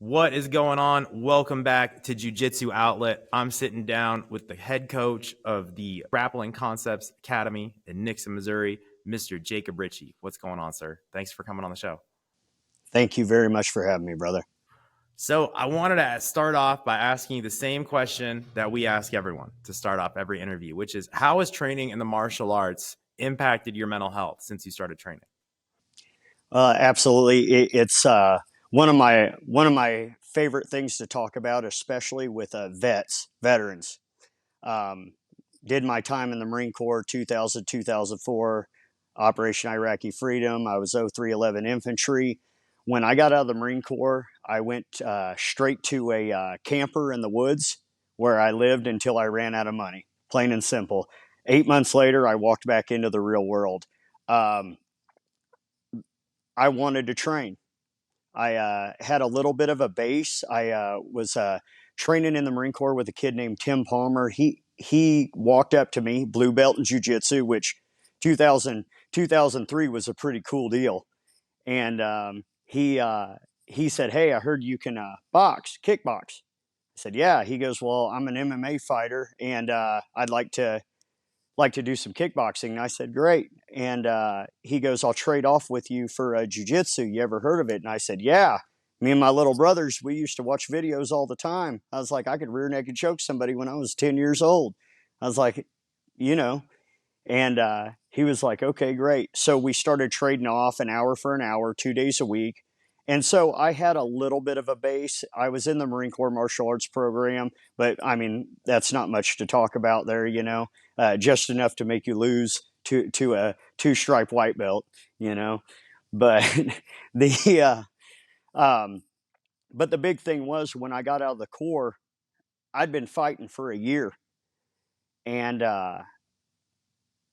What is going on? Welcome back to Jiu-Jitsu Outlet. I'm sitting down with the head coach of the Grappling Concepts Academy in Nixa, Missouri, Mr. Jacob Ritchie. What's going on, sir? Thanks for coming on the show. Thank you very much for having me, brother. So I wanted to start off by asking you the same question that we ask everyone to start off every interview, which is, how has training in the martial arts impacted your mental health since you started training? Absolutely, it's one of my favorite things to talk about, especially with veterans. Um, did my time in the Marine Corps, 2000 2004, Operation Iraqi Freedom. I was 0311 Infantry. When I got out of the Marine Corps, I went straight to a camper in the woods where I lived until I ran out of money. Plain and simple. 8 months later, I walked back into the real world. I wanted to train. I had a little bit of a base. I was training in the Marine Corps with a kid named Tim Palmer. He walked up to me, blue belt in Jiu-Jitsu, which 2003 was a pretty cool deal. And he said, "Hey, I heard you can kickbox." I said, "Yeah." He goes, "Well, I'm an MMA fighter, and I'd like to do some kickboxing." And I said, "Great." And he goes, "I'll trade off with you for jiu-jitsu. You ever heard of it?" And I said, "Yeah. Me and my little brothers, we used to watch videos all the time." I was like, I could rear naked choke somebody when I was 10 years old. I was like, you know, and he was like, "Okay, great." So we started trading off an hour for an hour, 2 days a week. And so I had a little bit of a base. I was in the Marine Corps martial arts program, but I mean, that's not much to talk about there, just enough to make you lose to a two-stripe white belt, But the but the big thing was when I got out of the Corps, I'd been fighting for a year, and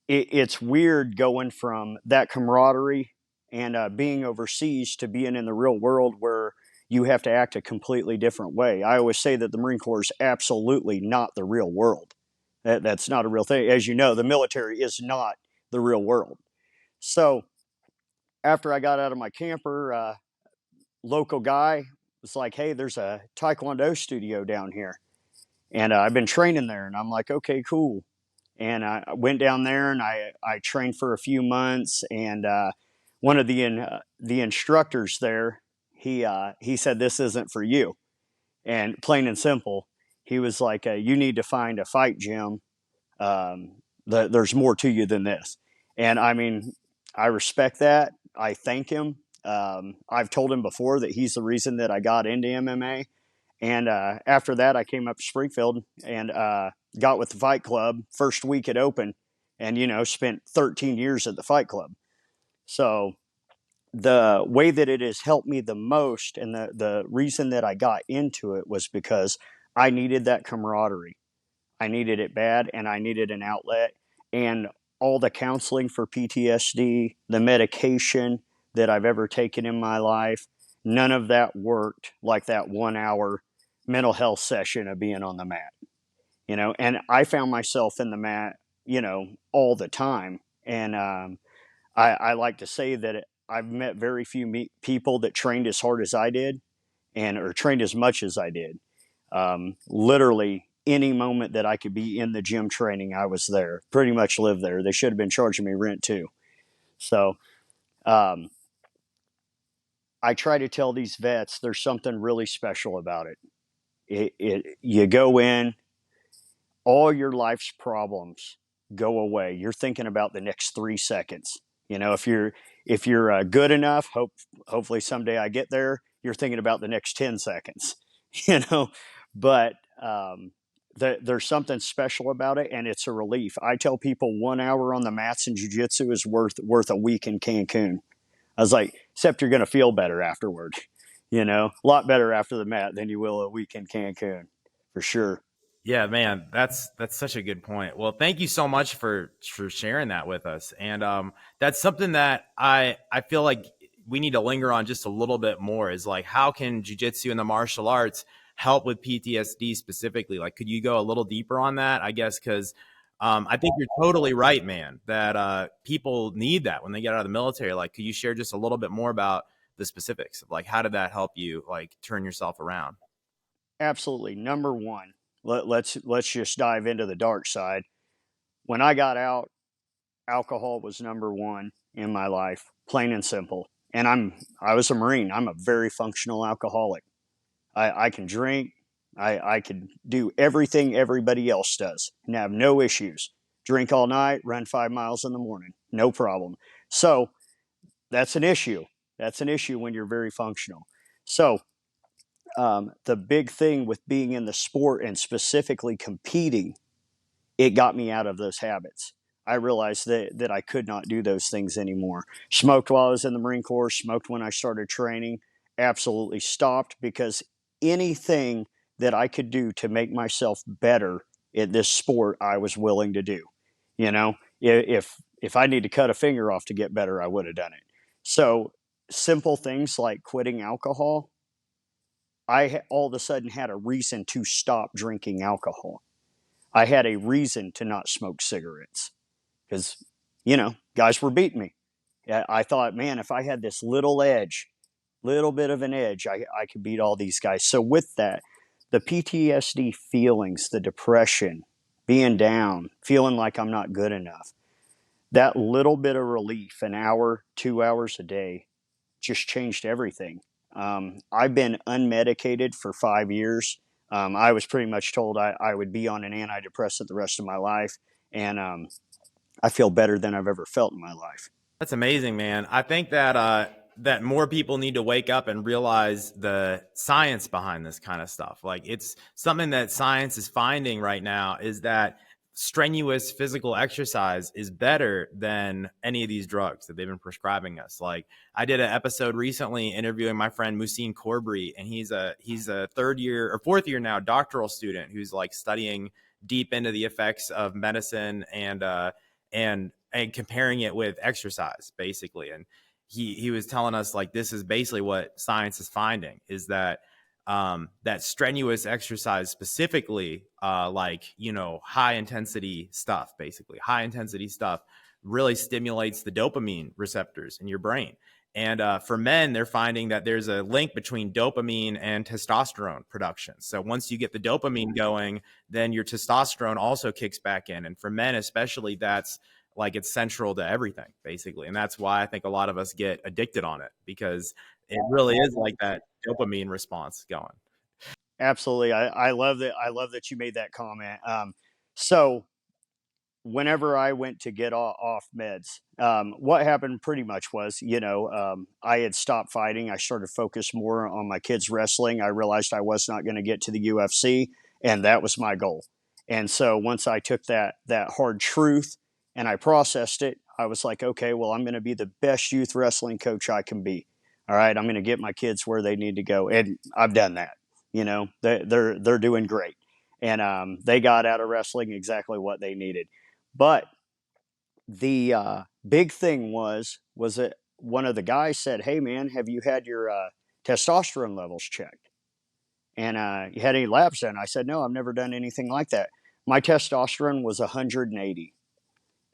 it's weird going from that camaraderie and being overseas to being in the real world where you have to act a completely different way. I always say that the Marine Corps is absolutely not the real world. That's not a real thing. As you know, the military is not the real world. So after I got out of my camper, local guy was like, "Hey, there's a Taekwondo studio down here." And I've been training there. And I'm like, "Okay, cool." And I went down there and I trained for a few months. And one of the instructors there, he said, "This isn't for you." And plain and simple, he was like, "You need to find a fight gym. There's more to you than this." And I mean, I respect that. I thank him. I've told him before that he's the reason that I got into MMA. And after that, I came up to Springfield and got with the Fight Club first week it opened, and spent 13 years at the Fight Club. So the way that it has helped me the most, and the reason that I got into it, was because I needed that camaraderie. I needed it bad, and I needed an outlet. And all the counseling for PTSD, the medication that I've ever taken in my life, none of that worked like that 1 hour mental health session of being on the mat. And I found myself in the mat, all the time. And I like to say that I've met very few people that trained as hard as I did, or trained as much as I did. Literally any moment that I could be in the gym training, I was there. Pretty much lived there. They should have been charging me rent too. So I try to tell these vets there's something really special about it. You go in, all your life's problems go away. You're thinking about the next 3 seconds. If you're good enough, hopefully someday I get there, you're thinking about the next 10 seconds. But there's something special about it, and it's a relief. I tell people 1 hour on the mats in jiu-jitsu is worth a week in Cancun. I was like, except you're going to feel better afterward. A lot better after the mat than you will a week in Cancun, for sure. Yeah, man, that's such a good point. Well, thank you so much for sharing that with us. And that's something that I feel like we need to linger on just a little bit more, is like, how can jiu-jitsu and the martial arts help with PTSD specifically? Like, could you go a little deeper on that? I guess because I think you're totally right, man, that people need that when they get out of the military. Like, could you share just a little bit more about the specifics of like, how did that help you like turn yourself around? Absolutely. Number one, let's just dive into the dark side. When I got out, alcohol was number one in my life, plain and simple. And I was a Marine. I'm a very functional alcoholic. I can drink. I can do everything everybody else does and have no issues. Drink all night, run 5 miles in the morning, no problem. So that's an issue. That's an issue when you're very functional. So the big thing with being in the sport and specifically competing, it got me out of those habits. I realized that I could not do those things anymore. Smoked while I was in the Marine Corps, smoked when I started training, absolutely stopped because anything that I could do to make myself better at this sport, I was willing to do. You know, if I need to cut a finger off to get better, I would have done it. So simple things like quitting alcohol, I all of a sudden had a reason to stop drinking alcohol. I had a reason to not smoke cigarettes because, guys were beating me. I thought, man, if I had this little edge, little bit of an edge, I could beat all these guys. So with that, the PTSD feelings, the depression, being down, feeling like I'm not good enough, that little bit of relief, an hour, 2 hours a day, just changed everything. I've been unmedicated for 5 years. I was pretty much told I would be on an antidepressant the rest of my life, and I feel better than I've ever felt in my life. That's amazing, man. I think that that more people need to wake up and realize the science behind this kind of stuff. Like it's something that science is finding right now is that strenuous physical exercise is better than any of these drugs that they've been prescribing us. Like I did an episode recently interviewing my friend Musin Corbry, and he's a third year or fourth year now doctoral student who's like studying deep into the effects of medicine and comparing it with exercise basically. And he was telling us like this is basically what science is finding is that that strenuous exercise specifically like high intensity stuff, basically high intensity stuff really stimulates the dopamine receptors in your brain. And for men, they're finding that there's a link between dopamine and testosterone production. So once you get the dopamine going, then your testosterone also kicks back in. And for men especially, that's like it's central to everything basically. And that's why I think a lot of us get addicted on it, because it really is like that dopamine response going. Absolutely, I love that. I love that you made that comment. So whenever I went to get off meds, what happened pretty much was, I had stopped fighting. I started focus more on my kids wrestling. I realized I was not going to get to the UFC, and that was my goal. And so once I took that hard truth and I processed it, I was like, okay, well, I'm going to be the best youth wrestling coach I can be. All right, I'm going to get my kids where they need to go, and I've done that. They're doing great, and they got out of wrestling exactly what they needed. But the big thing was that one of the guys said, "Hey, man, have you had your testosterone levels checked? And you had any labs done?" I said, "No, I've never done anything like that." My testosterone was 180,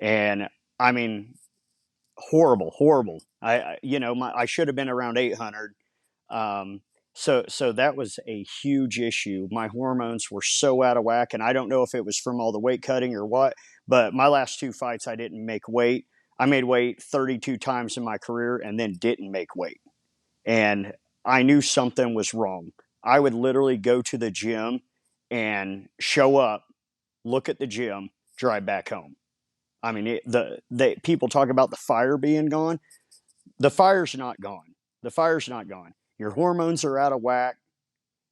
and I mean, horrible, horrible. I should have been around 800. So that was a huge issue. My hormones were so out of whack, and I don't know if it was from all the weight cutting or what, but my last two fights, I didn't make weight. I made weight 32 times in my career and then didn't make weight. And I knew something was wrong. I would literally go to the gym and show up, look at the gym, drive back home. I mean, the people talk about the fire being gone. The fire's not gone. The fire's not gone. Your hormones are out of whack,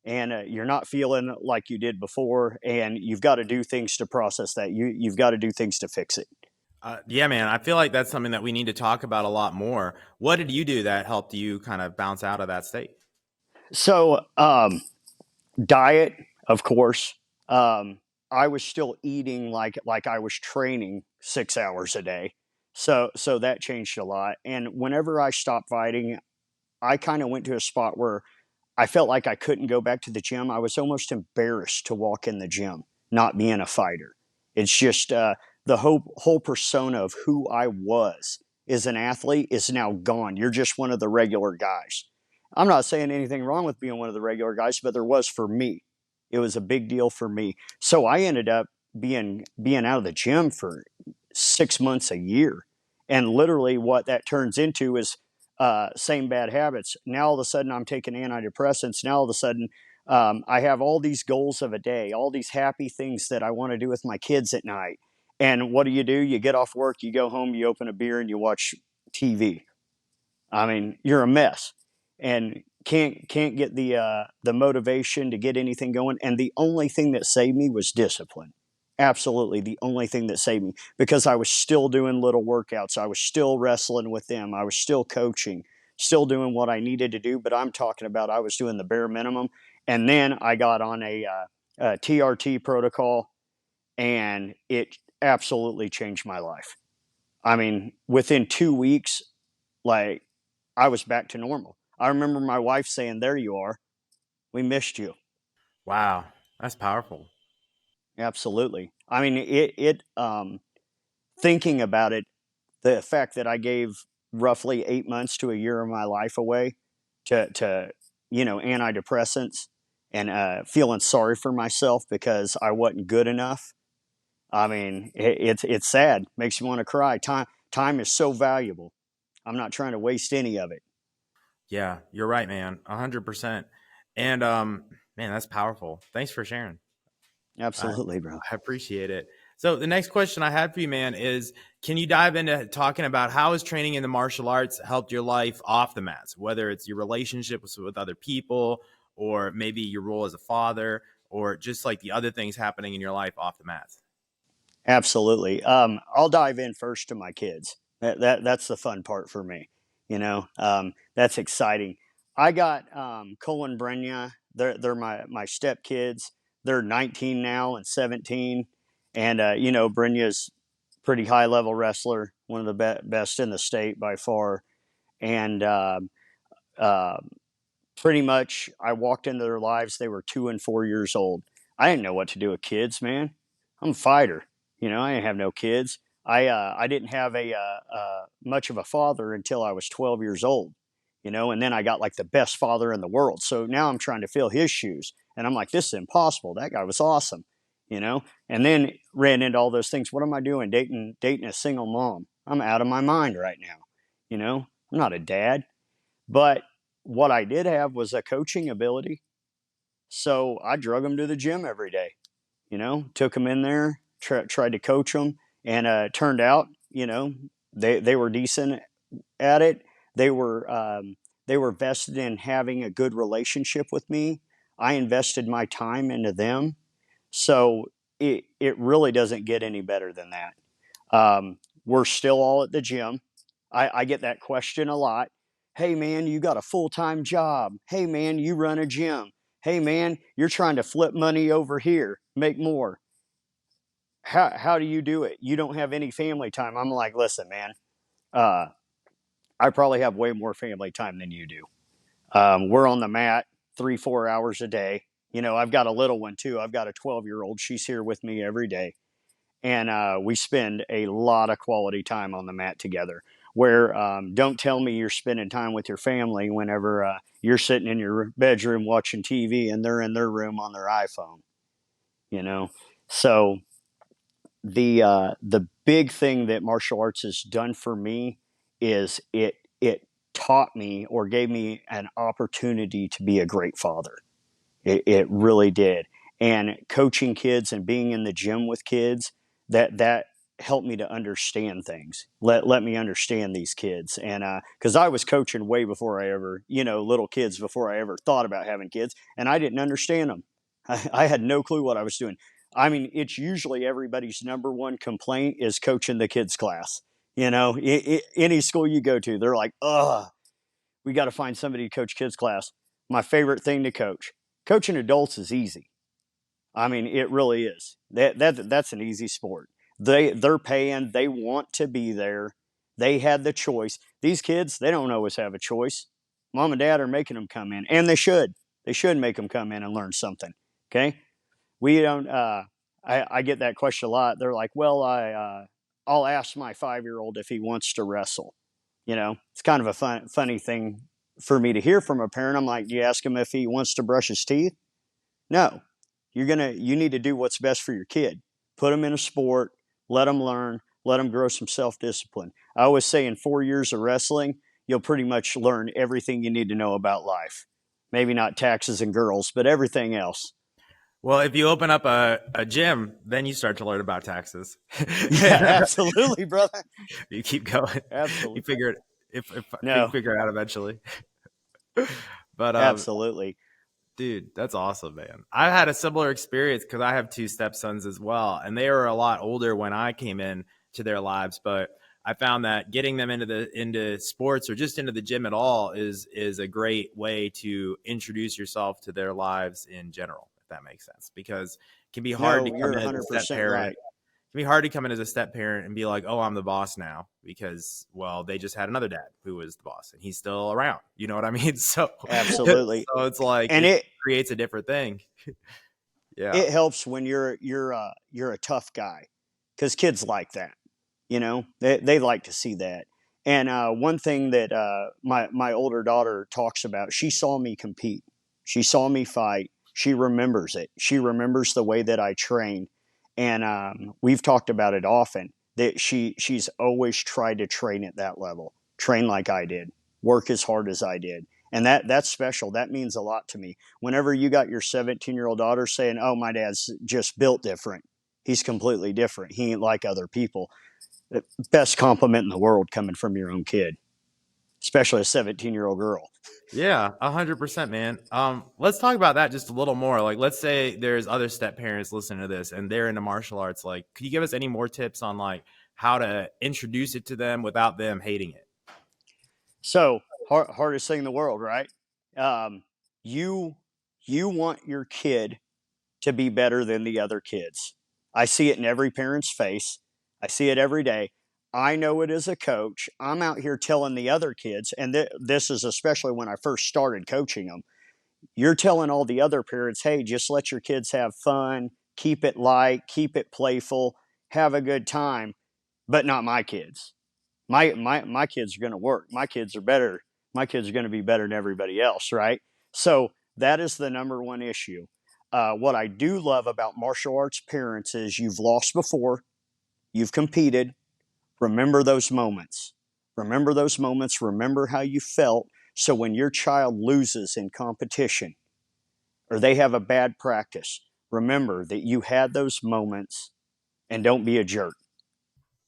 and you're not feeling like you did before, and you've got to do things to process that. You've got to do things to fix it. Yeah, man, I feel like that's something that we need to talk about a lot more. What did you do that helped you kind of bounce out of that state? So, diet, of course. I was still eating like I was training 6 hours a day. So that changed a lot. And whenever I stopped fighting, I kind of went to a spot where I felt like I couldn't go back to the gym. I was almost embarrassed to walk in the gym, not being a fighter. It's just the whole persona of who I was as an athlete is now gone. You're just one of the regular guys. I'm not saying anything wrong with being one of the regular guys, but there was for me. It was a big deal for me. So I ended up being out of the gym for 6 months, a year. And literally what that turns into is same bad habits. Now all of a sudden I'm taking antidepressants. Now all of a sudden I have all these goals of a day, all these happy things that I want to do with my kids at night. And what do? You get off work, you go home, you open a beer, and you watch TV. I mean, you're a mess, and can't get the motivation to get anything going. And the only thing that saved me was discipline. Absolutely, the only thing that saved me, because I was still doing little workouts. I was still wrestling with them. I was still coaching, still doing what I needed to do. But I'm talking about I was doing the bare minimum. And then I got on a TRT protocol, and it absolutely changed my life. I mean, within 2 weeks, like, I was back to normal. I remember my wife saying, "There you are. We missed you." Wow, that's powerful. Absolutely. I mean, thinking about it, the fact that I gave roughly 8 months to a year of my life away to antidepressants, and feeling sorry for myself because I wasn't good enough. I mean, it's sad. Makes you want to cry. Time is so valuable. I'm not trying to waste any of it. Yeah, you're right, man. 100%. And man, that's powerful. Thanks for sharing. I Absolutely, bro. I appreciate it. So the next question I had for you, man, is can you dive into talking about how has training in the martial arts helped your life off the mats, whether it's your relationships with other people or maybe your role as a father or just like the other things happening in your life off the mats? Absolutely. I'll dive in first to my kids. That's the fun part for me. That's exciting. I got Cole and Brenya. They're my step kids. They're 19 now and 17, and Brenya's pretty high level wrestler, one of the best in the state by far. And uh, pretty much, I walked into their lives. They were 2 and 4 years old. I didn't know what to do with kids, man. I'm a fighter. I didn't have no kids. I didn't have a much of a father until I was 12 years old. And then I got like the best father in the world. So now I'm trying to fill his shoes, and I'm like, this is impossible. That guy was awesome. And then ran into all those things. What am I doing? Dating a single mom. I'm out of my mind right now. I'm not a dad, but what I did have was a coaching ability. So I drug them to the gym every day. Took them in there, tried to coach them, and turned out, they were decent at it. They were vested in having a good relationship with me. I invested my time into them, so it really doesn't get any better than that. We're still all at the gym. I get that question a lot. Hey, man, you got a full time job. Hey, man, you run a gym. Hey, man, you're trying to flip money over here, make more. How do you do it? You don't have any family time. I'm like, listen, man, uh, I probably have way more family time than you do. We're on the mat 3-4 hours a day. I've got a little one too. I've got a 12-year-old. She's here with me every day, and we spend a lot of quality time on the mat together. Where don't tell me you're spending time with your family whenever you're sitting in your bedroom watching TV and they're in their room on their iPhone. So the big thing that martial arts has done for me is it taught me or gave me an opportunity to be a great father. It really did. And coaching kids and being in the gym with kids, that helped me to understand things. Let me understand these kids. And because I was coaching way before I ever, little kids before I ever thought about having kids, and I didn't understand them. I had no clue what I was doing. I mean, it's usually everybody's number one complaint is coaching the kids class. Any school you go to, they're like, ugh, we got to find somebody to coach kids class. My favorite thing to coach. Coaching adults is easy. I mean, it really is. That's an easy sport. They're paying. They want to be there. They had the choice. These kids, they don't always have a choice. Mom and dad are making them come in, and they should. They should make them come in and learn something. Okay, we don't. I get that question a lot. They're like, "Well, I'll ask my 5-year-old if he wants to wrestle." It's kind of a funny thing for me to hear from a parent. I'm like, do you ask him if he wants to brush his teeth? No. You need to do what's best for your kid. Put him in a sport, let him learn, let him grow some self-discipline. I always say in 4 years of wrestling, you'll pretty much learn everything you need to know about life. Maybe not taxes and girls, but everything else. Well, if you open up a gym, then you start to learn about taxes. Yeah, absolutely, brother. You keep going. You Absolutely. figure it if you No, figure it out eventually. But absolutely. dude, that's awesome, man. I had a similar experience because I have two stepsons as well, and they were a lot older when I came in to their lives. But I found that getting them into sports or just into the gym at all is a great way to introduce yourself to their lives in general, if that makes sense. Because it can be hard to No, come you're in as a step 100% parent. right. It can be hard to come in as a step parent and be like, oh, I'm the boss now because, well, they just had another dad who was the boss and he's still around. You know what I mean? So, Absolutely. so it's like And it creates a different thing. Yeah. it helps when you're a tough guy, because kids like that. They like to see that. And one thing that my older daughter talks about, she saw me compete, she saw me fight, she remembers it, she remembers the way that I trained, and we've talked about it often that she's always tried to train at that level, train like I did, work as hard as I did. And that's special. That means a lot to me. Whenever you got your 17-year-old daughter saying, "Oh, my dad's just built different. He's completely different. He ain't like other people." The best compliment in the world coming from your own kid, especially a 17-year-old girl. Yeah, 100%, man. Let's talk about that just a little more. Like, let's say there's other step parents listening to this and they're into martial arts. Like, could you give us any more tips on like how to introduce it to them without them hating it? So, hardest thing in the world, right? Um, you you want your kid to be better than the other kids. I see it in every parent's face. I see it every day. I know it as a coach. I'm out here telling the other kids, and this is especially when I first started coaching them. You're telling all the other parents, hey, just let your kids have fun, keep it light, keep it playful, have a good time, but not my kids. My kids are going to work. My kids are better. My kids are going to be better than everybody else, right? So that is the number one issue. What I do love about martial arts parents is you've lost before, you've competed. Remember those moments. Remember those moments. Remember how you felt. So when your child loses in competition or they have a bad practice, remember that you had those moments and don't be a jerk.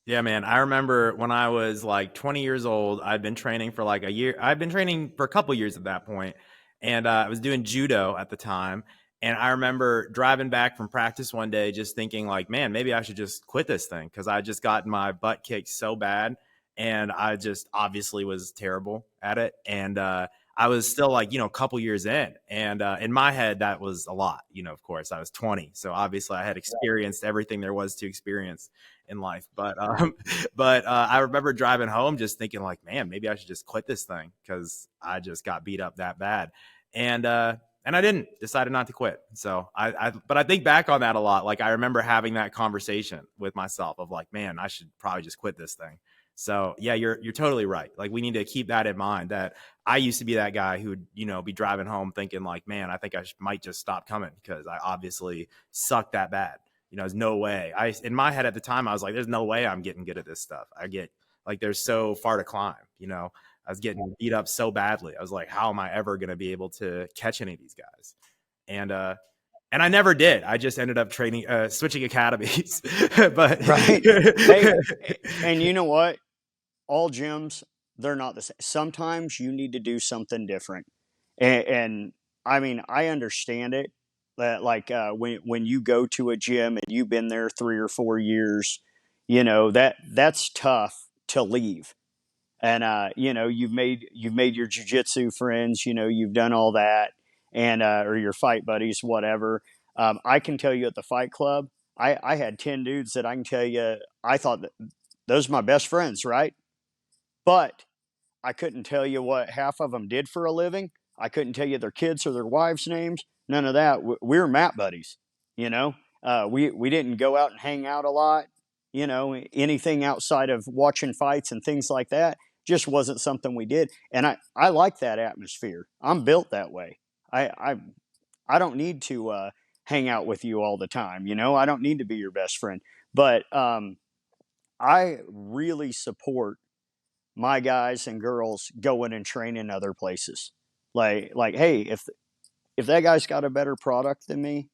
Yeah, man. I remember when I was like 20 years old, I'd been training for like a year. I'd been training for a couple years at that point, and I was doing judo at the time. And I remember driving back from practice one day, just thinking like, man, maybe I should just quit this thing because I just got my butt kicked so bad, and I just obviously was terrible at it. And I was still like, a couple years in in my head that was a lot. Of course, I was 20, so obviously I had experienced everything there was to experience in life. But I remember driving home just thinking like, man, maybe I should just quit this thing because I just got beat up that bad. And I didn't decided not to quit. So but I think back on that a lot. Like I remember having that conversation with myself of like, man, I should probably just quit this thing. So yeah, you're totally right. Like we need to keep that in mind that I used to be that guy who would, be driving home thinking like, man, I think I might just stop coming because I obviously suck that bad. There's no way. In my head at the time, I was like, there's no way I'm getting good at this stuff. I get like, there's so far to climb. I was getting beat up so badly. I was like, how am I ever going to be able to catch any of these guys? And I never did. I just ended up switching academies. But Right. Hey, and you know what? All gyms, they're not the same. Sometimes you need to do something different. And I mean, I understand it that like when you go to a gym and you've been there 3 or 4 years, that's tough to leave. And you've made your jujitsu friends, you've done all that, and or your fight buddies, whatever. I can tell you at the fight club, I had 10 dudes that I can tell you I thought that those are my best friends, right? But I couldn't tell you what half of them did for a living. I couldn't tell you their kids or their wives' names. None of that. We were mat buddies. We didn't go out and hang out a lot. Anything outside of watching fights and things like that. just wasn't something we did. And I like that atmosphere. I'm built that way. I I don't need to hang out with you all the time. You know, I don't need to be your best friend. But I really support my guys and girls going and training other places. Hey, if that guy's got a better product than me,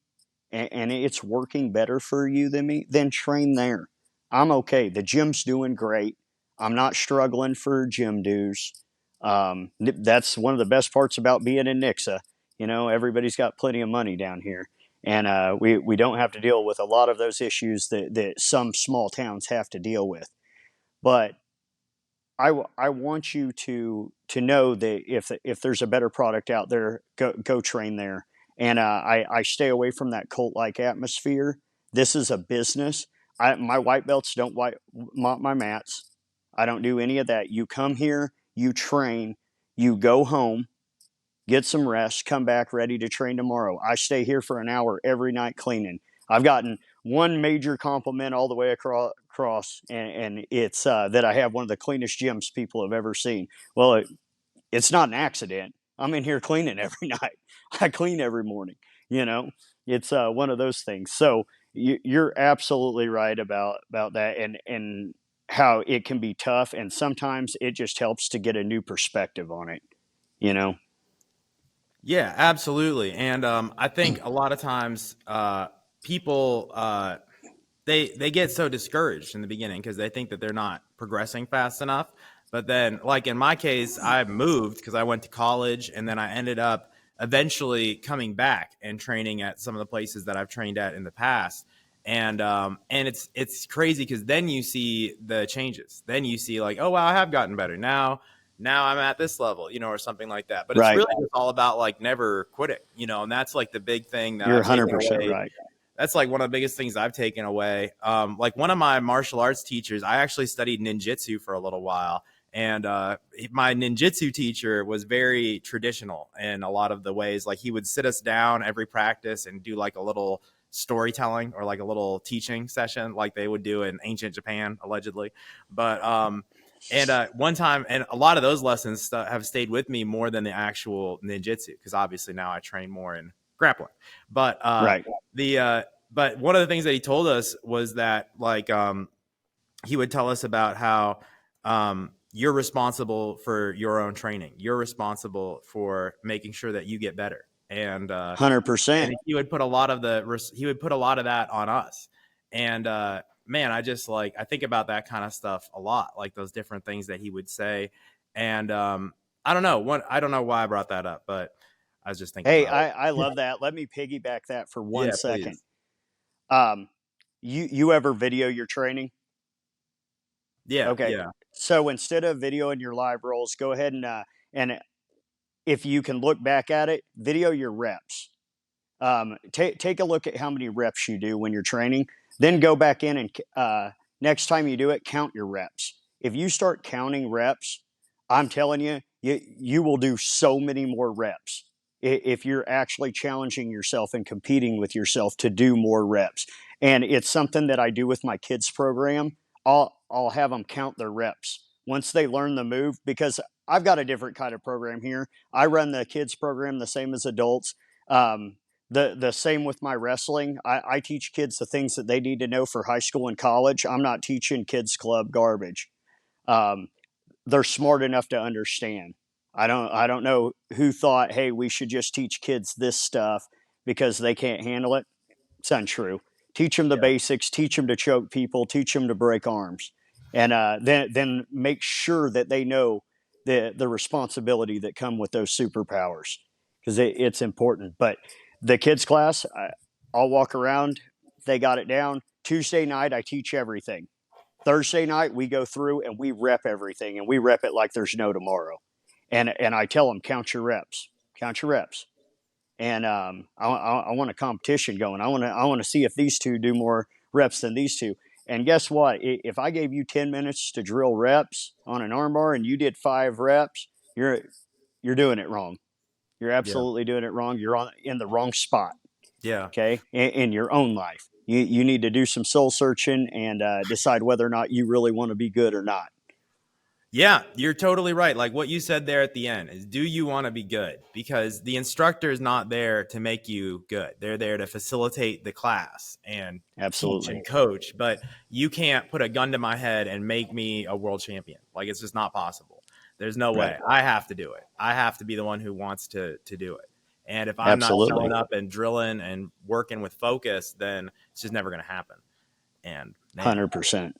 and it's working better for you than me, then train there. I'm okay. The gym's doing great. I'm not struggling for gym dues. That's one of the best parts about being in Nixa. You know, everybody's got plenty of money down here. And we don't have to deal with a lot of those issues that some small towns have to deal with. But I want you to know that if there's a better product out there, go train there. And I stay away from that cult like atmosphere. This is a business. My white belts don't mop my mats. I don't do any of that. You come here, you train, you go home, get some rest, come back ready to train tomorrow. I stay here for an hour every night cleaning. I've gotten one major compliment all the way across, and it's that I have one of the cleanest gyms people have ever seen. Well, it's not an accident. I'm in here cleaning every night. I clean every morning. You know, it's one of those things. So you're absolutely right about that, and how it can be tough, and sometimes it just helps to get a new perspective on it. You know. Yeah, absolutely. And I think a lot of times people they get so discouraged in the beginning because they think that they're not progressing fast enough. But then, like in my case, I moved because I went to college, and then I ended up eventually coming back and training at some of the places that I've trained at in the past. And it's crazy because then you see the changes. Then you see like, oh wow, I have gotten better now I'm at this level, or something like that. But it's Right. really just all about like never quitting, and that's like the big thing that You're I've taken 100% away. right. That's like one of the biggest things I've taken away. Like one of my martial arts teachers, I actually studied ninjutsu for a little while. And my ninjutsu teacher was very traditional in a lot of the ways. Like he would sit us down every practice and do like a little storytelling or like a little teaching session like they would do in ancient Japan, allegedly. But and one time, and a lot of those lessons have stayed with me more than the actual ninjutsu, because obviously now I train more in grappling. But Right. but one of the things that he told us was that like he would tell us about how you're responsible for your own training. You're responsible for making sure that you get better. And 100%. he would put a lot of that on us. And man, I just like I think about that kind of stuff a lot, like those different things that he would say. And I don't know why I brought that up, but I was just thinking Hey, about I it. love that. Let me piggyback that for one Yeah, second. please. Um, you ever video your training? Yeah, Okay. yeah, So instead of videoing your live rolls, go ahead and if you can look back at it, video your reps. Take a look at how many reps you do when you're training. Then go back in and next time you do it, count your reps. If you start counting reps, I'm telling you, you will do so many more reps if you're actually challenging yourself and competing with yourself to do more reps. And it's something that I do with my kids program. I'll have them count their reps once they learn the move, because I've got a different kind of program here. I run the kids program the same as adults. The same with my wrestling. I teach kids the things that they need to know for high school and college. I'm not teaching kids club garbage. Um, they're smart enough to understand. I don't know who thought, hey, we should just teach kids this stuff because they can't handle it. It's untrue. Teach them the yeah, basics. Teach them to choke people. Teach them to break arms, and then make sure that they know the responsibility that come with those superpowers, because it's important. But the kids class, I'll walk around. They got it down. Tuesday night, I teach everything. Thursday night, we go through and we rep everything, and we rep it like there's no tomorrow. And I tell them, count your reps, and I want a competition going. I want to see if these two do more reps than these two. And guess what? If I gave you 10 minutes to drill reps on an armbar and you did 5 reps, you're doing it wrong. You're yeah, absolutely doing it wrong. You're in the wrong spot. yeah. Okay, in your own life, you need to do some soul searching and decide whether or not you really want to be good or not. Yeah, you're totally right. Like what you said there at the end is, do you want to be good? Because the instructor is not there to make you good. They're there to facilitate the class and teach Absolutely. and coach. But you can't put a gun to my head and make me a world champion. Like it's just not possible. There's no Right. way. I have to do it. I have to be the one who wants to do it. And if I'm not Absolutely. showing up and drilling and working with focus, then it's just never going to happen. And man, 100%.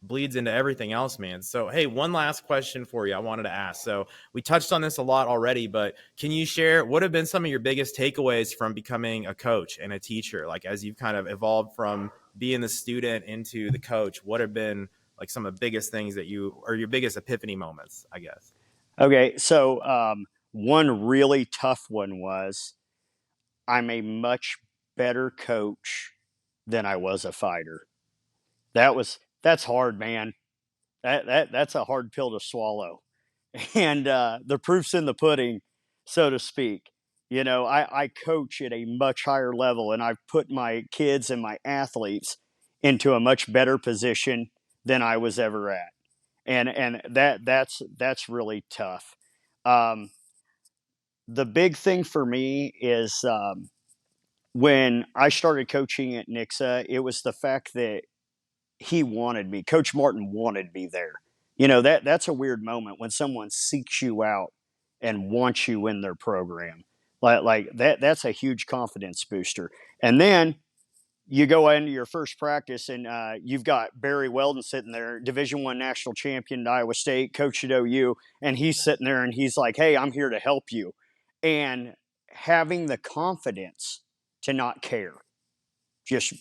bleeds into everything else, man. So, hey, one last question for you I wanted to ask. So, we touched on this a lot already, but can you share what have been some of your biggest takeaways from becoming a coach and a teacher? Like, as you've kind of evolved from being the student into the coach, what have been like some of the biggest things that you, or your biggest epiphany moments, I guess? Okay. So, one really tough one was I'm a much better coach than I was a fighter. That's hard, man. That's a hard pill to swallow. And the proof's in the pudding, so to speak. You know, I coach at a much higher level, and I've put my kids and my athletes into a much better position than I was ever at, and that's really tough. Um, the big thing for me is when I started coaching at Nixa, it was the fact that he wanted me. Coach Martin wanted me there. You know, that's a weird moment when someone seeks you out and wants you in their program. Like that's a huge confidence booster. And then you go into your first practice and you've got Barry Weldon sitting there, Division One national champion at Iowa State, coach at OU, and he's sitting there and he's like, "Hey, I'm here to help you," and having the confidence to not care, just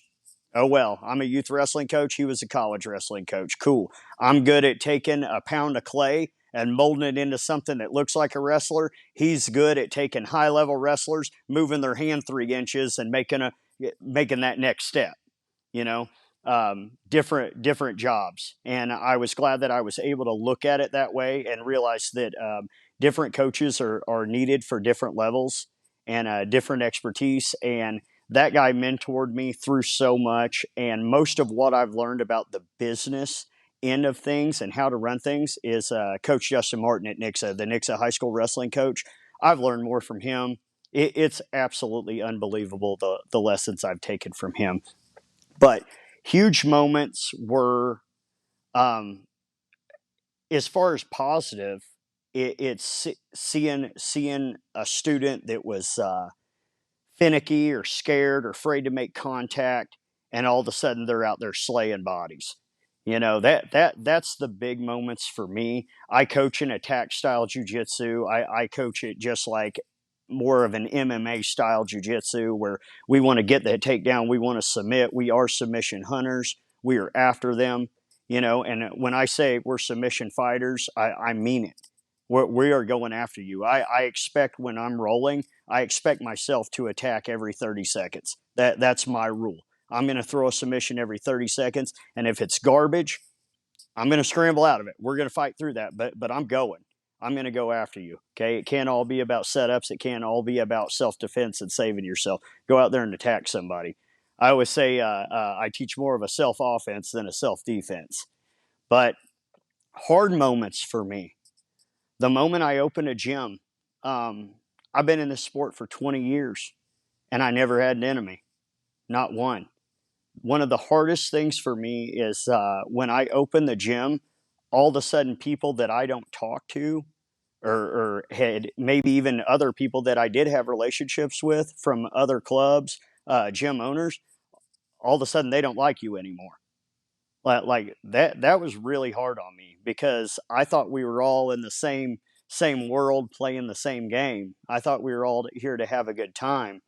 oh, well, I'm a youth wrestling coach. He was a college wrestling coach. Cool. I'm good at taking a pound of clay and molding it into something that looks like a wrestler. He's good at taking high level wrestlers, moving their hand 3 inches and making that next step, you know, different jobs. And I was glad that I was able to look at it that way and realize that different coaches are needed for different levels and different expertise. And that guy mentored me through so much. And most of what I've learned about the business end of things and how to run things is Coach Justin Martin at Nixa, the Nixa high school wrestling coach. I've learned more from him. It's absolutely unbelievable the lessons I've taken from him. But huge moments were, um, as far as positive, it's seeing a student that was finicky or scared or afraid to make contact, and all of a sudden they're out there slaying bodies. You know, that's the big moments for me. I coach an attack style jiu-jitsu. I coach it just like more of an MMA style jiu-jitsu where we want to get the takedown, we want to submit. We are submission hunters. We are after them, you know, and when I say we're submission fighters, I mean it. We are going after you. I expect when I'm rolling, I expect myself to attack every 30 seconds. That's my rule. I'm going to throw a submission every 30 seconds, and if it's garbage, I'm going to scramble out of it. We're going to fight through that, but I'm going. I'm going to go after you. Okay, it can't all be about setups. It can't all be about self-defense and saving yourself. Go out there and attack somebody. I always say I teach more of a self-offense than a self-defense. But hard moments for me. The moment I opened a gym, um, I've been in this sport for 20 years, and I never had an enemy, not one. One of the hardest things for me is when I open the gym, all of a sudden people that I don't talk to or had maybe even other people that I did have relationships with from other clubs, gym owners, all of a sudden they don't like you anymore. Like that was really hard on me because I thought we were all in the same world playing the same game. I thought we were all here to have a good time.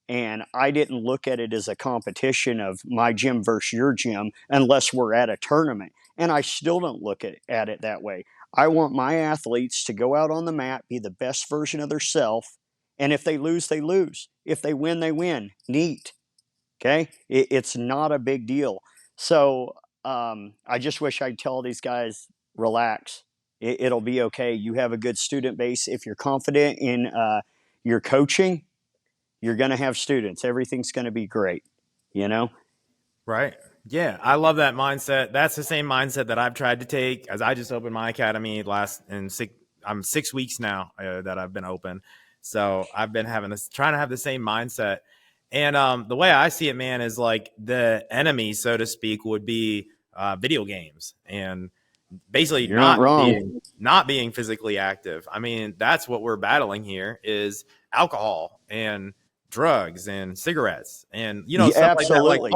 And I didn't look at it as a competition of my gym versus your gym unless we're at a tournament. And I still don't look at it that way. I want my athletes to go out on the mat, be the best version of themselves. And if they lose, they lose. If they win, they win. Neat. Okay. It's not a big deal. So I just wish I'd tell these guys, relax. It'll be okay. You have a good student base. If you're confident in your coaching, you're going to have students. Everything's going to be great, you know? Right. Yeah, I love that mindset. That's the same mindset that I've tried to take as I just opened my academy last in six. I'm 6 weeks now that I've been open, so I've been having this trying to have the same mindset. And the way I see it, man, is like the enemy, so to speak, would be video games and basically You're not wrong. not being physically active. I mean, that's what we're battling here is alcohol and drugs and cigarettes and Yeah, stuff like that, like absolutely.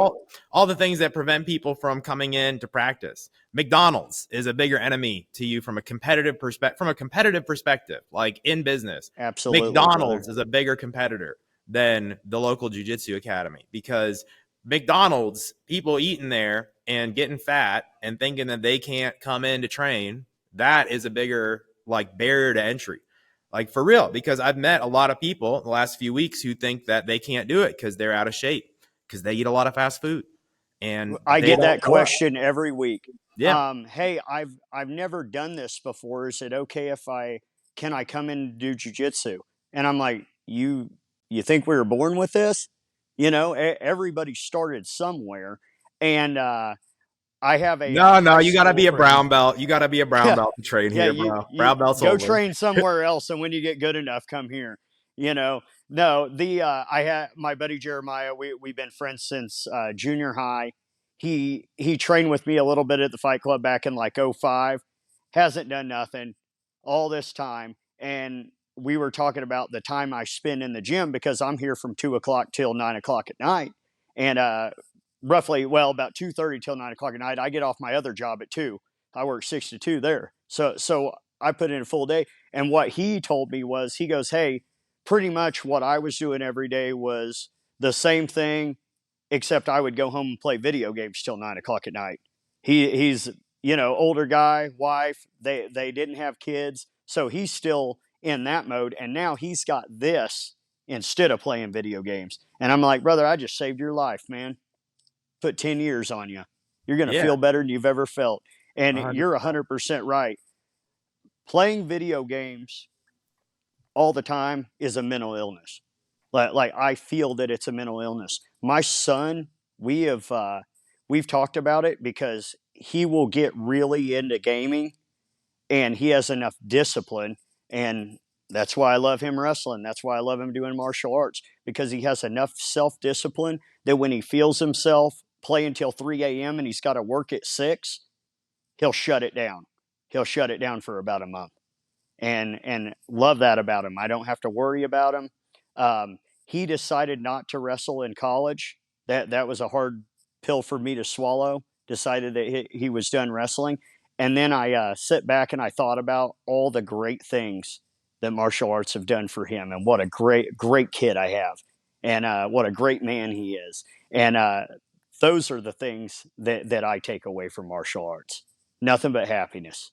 all the things that prevent people from coming in to practice. McDonald's is a bigger enemy to you from a competitive perspective, like in business. Absolutely, brother. McDonald's is a bigger competitor than the local jiu-jitsu academy because McDonald's, people eating there and getting fat and thinking that they can't come in to train, that is a bigger like barrier to entry. Like for real, because I've met a lot of people in the last few weeks who think that they can't do it because they're out of shape, because they eat a lot of fast food and I they get don't that show up. question every week. Yeah. Hey, I've never done this before. Is it okay if I come in and do jujitsu? And I'm like, you think we were born with this? Everybody started somewhere, and I have a No, no, high you gotta school be a friend. brown belt. You gotta be a brown Yeah, belt to train yeah. here, You bro. you Brown belt's go over. train somewhere else, and when you get good enough, come here. You know, no. The I had my buddy Jeremiah. We've been friends since junior high. He trained with me a little bit at the Fight Club back in like '05. Hasn't done nothing all this time, and we were talking about the time I spend in the gym because I'm here from 2 o'clock till 9 o'clock at night, and roughly, well, about 2:30 till 9 o'clock at night. I get off my other job at 2. I work 6 to 2 there. So I put in a full day. And what he told me was, he goes, hey, pretty much what I was doing every day was the same thing, except I would go home and play video games till 9 o'clock at night. He's older guy, wife. They didn't have kids, so he's still in that mode. And now he's got this instead of playing video games. And I'm like, brother, I just saved your life, man. Put 10 years on you. You're going to Yeah, feel better than you've ever felt. And you're 100%. 100% right. Playing video games all the time is a mental illness. Like I feel that it's a mental illness. My son, we've talked about it because he will get really into gaming and he has enough discipline, and that's why I love him wrestling. That's why I love him doing martial arts, because he has enough self-discipline that when he feels himself play until 3 a.m. and he's got to work at 6, he'll shut it down. He'll shut it down for about a month, and love that about him. I don't have to worry about him. He decided not to wrestle in college. That was a hard pill for me to swallow. Decided that he was done wrestling, and then I sit back and I thought about all the great things that martial arts have done for him, and what a great kid I have, and what a great man he is, and those are the things that I take away from martial arts. Nothing but happiness.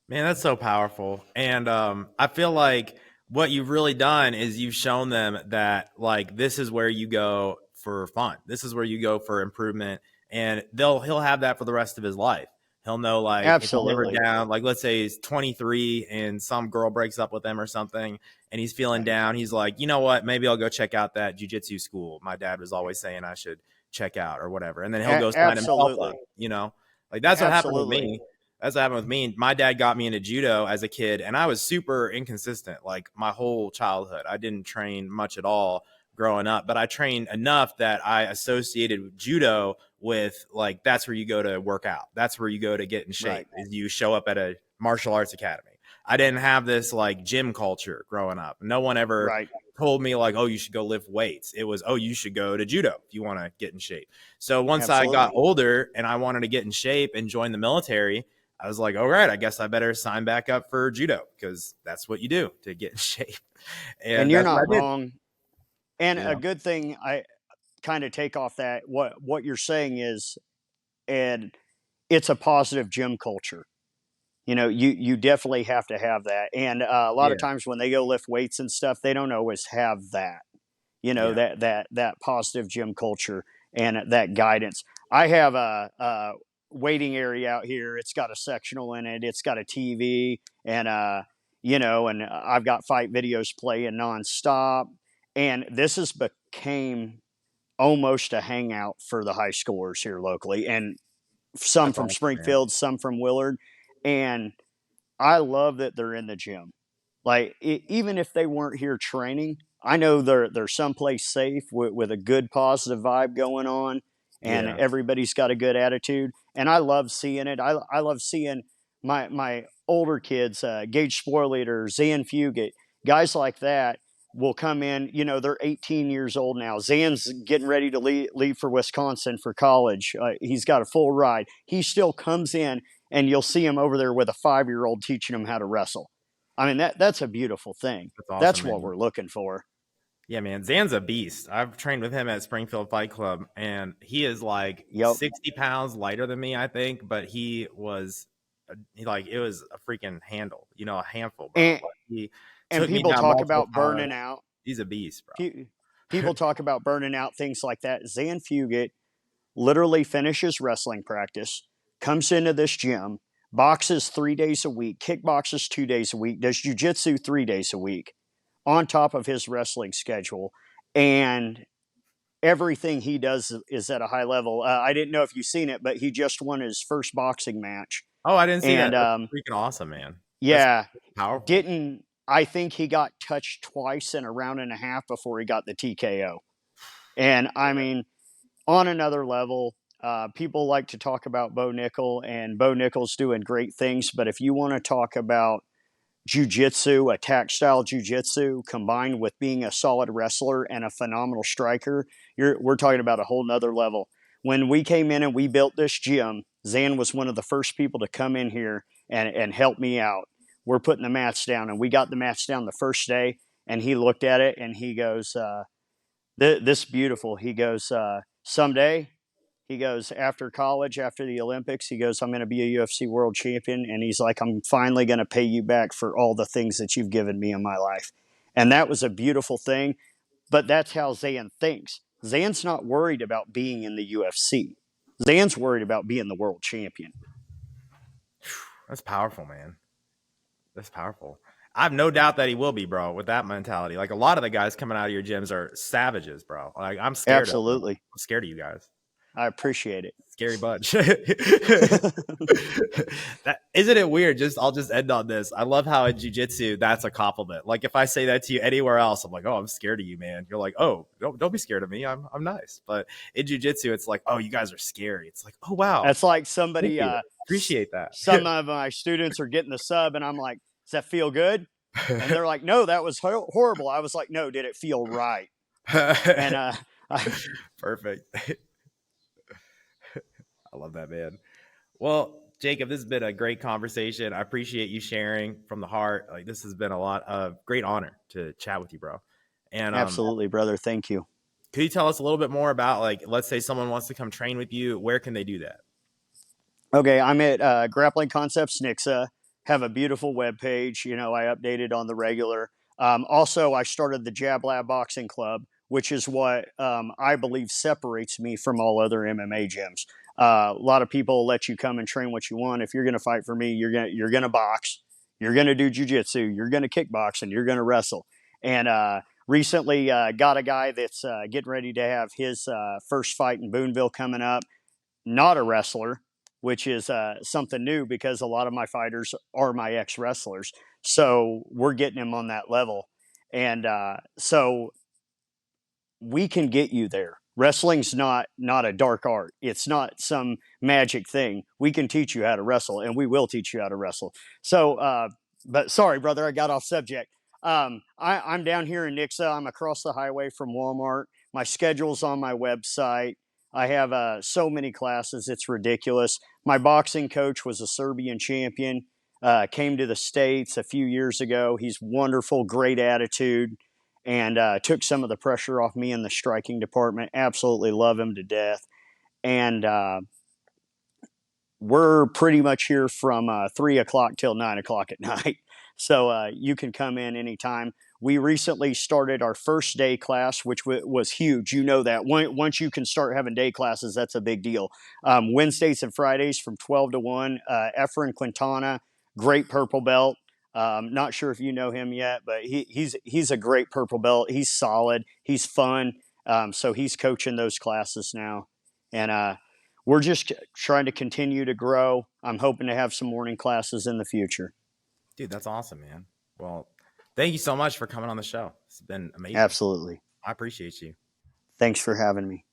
Man, that's so powerful. And I feel like what you've really done is you've shown them that like this is where you go for fun. This is where you go for improvement, and he'll have that for the rest of his life. He'll know like if he's ever Absolutely. down, like let's say he's 23 and some girl breaks up with him or something, and he's feeling Right. down. He's like, you know what? Maybe I'll go check out that jiu-jitsu school my dad was always saying I should check out or whatever, and then he'll go sign himself up. Absolutely. Like that's what happened with Absolutely. me. That's what happened with me. My dad got me into judo as a kid, and I was super inconsistent. Like my whole childhood, I didn't train much at all growing up, but I trained enough that I associated judo with like that's where you go to work out. That's where you go to get in shape. Right. Is you show up at a martial arts academy. I didn't have this like gym culture growing up. No one ever Right. told me like, oh, you should go lift weights. It was, oh, you should go to judo if you want to get in shape. So once I got Absolutely. older and I wanted to get in shape and join the military, I was like, all right, I guess I better sign back up for judo because that's what you do to get in shape. And And you're that's what not I did. wrong. And a Yeah. good thing I kind of take off that, what you're saying is, and it's a positive gym culture. You definitely have to have that. And a lot of Yeah. times when they go lift weights and stuff, they don't always have that. Yeah. That positive gym culture and that guidance. I have a waiting area out here. It's got a sectional in it. It's got a TV, and and I've got fight videos playing nonstop. And this has became almost a hangout for the high schoolers here locally, and some That's from awesome, man. Springfield, some from Willard. And I love that they're in the gym. Like even if they weren't here training, I know they're someplace safe with a good positive vibe going on, and Yeah. everybody's got a good attitude. And I love seeing it. I love seeing my older kids, Gage Sporleader, Zan Fugate, guys like that will come in. You know, they're 18 years old now. Zan's getting ready to leave for Wisconsin for college. He's got a full ride. He still comes in, and you'll see him over there with a 5-year-old teaching him how to wrestle. I mean, that's a beautiful thing. That's awesome, That's what man. we're looking for. Yeah, man. Zan's a beast. I've trained with him at Springfield Fight Club, and he is like Yep. 60 pounds lighter than me, I think, but he was like, it was a freaking handle, a handful, bro. And Like, he and took me people down talk multiple about times. burning out. He's a beast, bro. People talk about burning out, things like that. Zan Fugate literally finishes wrestling practice, comes into this gym, boxes 3 days a week, kickboxes 2 days a week, does jujitsu 3 days a week on top of his wrestling schedule. And everything he does is at a high level. I didn't know if you've seen it, but he just won his first boxing match. Oh, I didn't see that. And That's freaking awesome, man. That's yeah, powerful. didn't I think he got touched twice in a round and a half before he got the TKO. And I mean, on another level, people like to talk about Bo Nickel, and Bo Nickel's doing great things. But if you want to talk about jujitsu, attack style jujitsu, combined with being a solid wrestler and a phenomenal striker, we're talking about a whole nother level. When we came in and we built this gym, Zan was one of the first people to come in here and help me out. We're putting the mats down, and we got the mats down the first day, and he looked at it and he goes, this beautiful. He goes, someday, he goes, after college, after the Olympics, he goes, I'm going to be a UFC world champion. And he's like, I'm finally going to pay you back for all the things that you've given me in my life. And that was a beautiful thing. But that's how Zan thinks. Zan's not worried about being in the UFC. Zan's worried about being the world champion. That's powerful, man. That's powerful. I have no doubt that he will be, bro, with that mentality. Like, a lot of the guys coming out of your gyms are savages, bro. Like, I'm scared of them. Absolutely. I'm scared of you guys. I appreciate it. Scary bunch. Isn't it weird? I'll just end on this. I love how in jiu-jitsu that's a compliment. Like, if I say that to you anywhere else, I'm like, oh, I'm scared of you, man. You're like, oh, don't be scared of me. I'm nice. But in jiu-jitsu, it's like, oh, you guys are scary. It's like, oh wow. That's like Thank somebody, you. Appreciate that. some of my students are getting the sub, and I'm like, does that feel good? And they're like, no, that was horrible. I was like, no, did it feel right? And Perfect. I love that, man. Well, Jacob, this has been a great conversation. I appreciate you sharing from the heart. Like, this has been a lot of great honor to chat with you, bro. And absolutely, brother. Thank you. could you tell us a little bit more about, like, let's say someone wants to come train with you, where can they do that? Okay, I'm at Grappling Concepts Nixa. Have a beautiful webpage. You know, I update it on the regular. Also, I started the Jab Lab Boxing Club, which is what I believe separates me from all other MMA gyms. A lot of people let you come and train what you want. If you're going to fight for me, you're gonna box, you're going to do jujitsu, you're going to kickbox, and you're going to wrestle. And recently got a guy that's getting ready to have his first fight in Boonville coming up. Not a wrestler, which is something new because a lot of my fighters are my ex-wrestlers. So we're getting him on that level. And so we can get you there. Wrestling's not a dark art. It's not some magic thing. We can teach you how to wrestle, and we will teach you how to wrestle. So, but sorry, brother, I got off subject. I'm down here in Nixa. I'm across the highway from Walmart. My schedule's on my website. I have so many classes, it's ridiculous. My boxing coach was a Serbian champion, came to the States a few years ago. He's wonderful, great attitude, and took some of the pressure off me in the striking department. Absolutely love him to death. And we're pretty much here from 3 o'clock till 9 o'clock at night. So you can come in anytime. We recently started our first day class, which was huge. You know that. Once you can start having day classes, that's a big deal. Wednesdays and Fridays from 12 to 1. Efren Quintana, great purple belt. Not sure if you know him yet, but he's a great purple belt. He's solid. He's fun. So he's coaching those classes now. And we're just trying to continue to grow. I'm hoping to have some morning classes in the future. Dude, that's awesome, man. Well, thank you so much for coming on the show. It's been amazing. Absolutely. I appreciate you. Thanks for having me.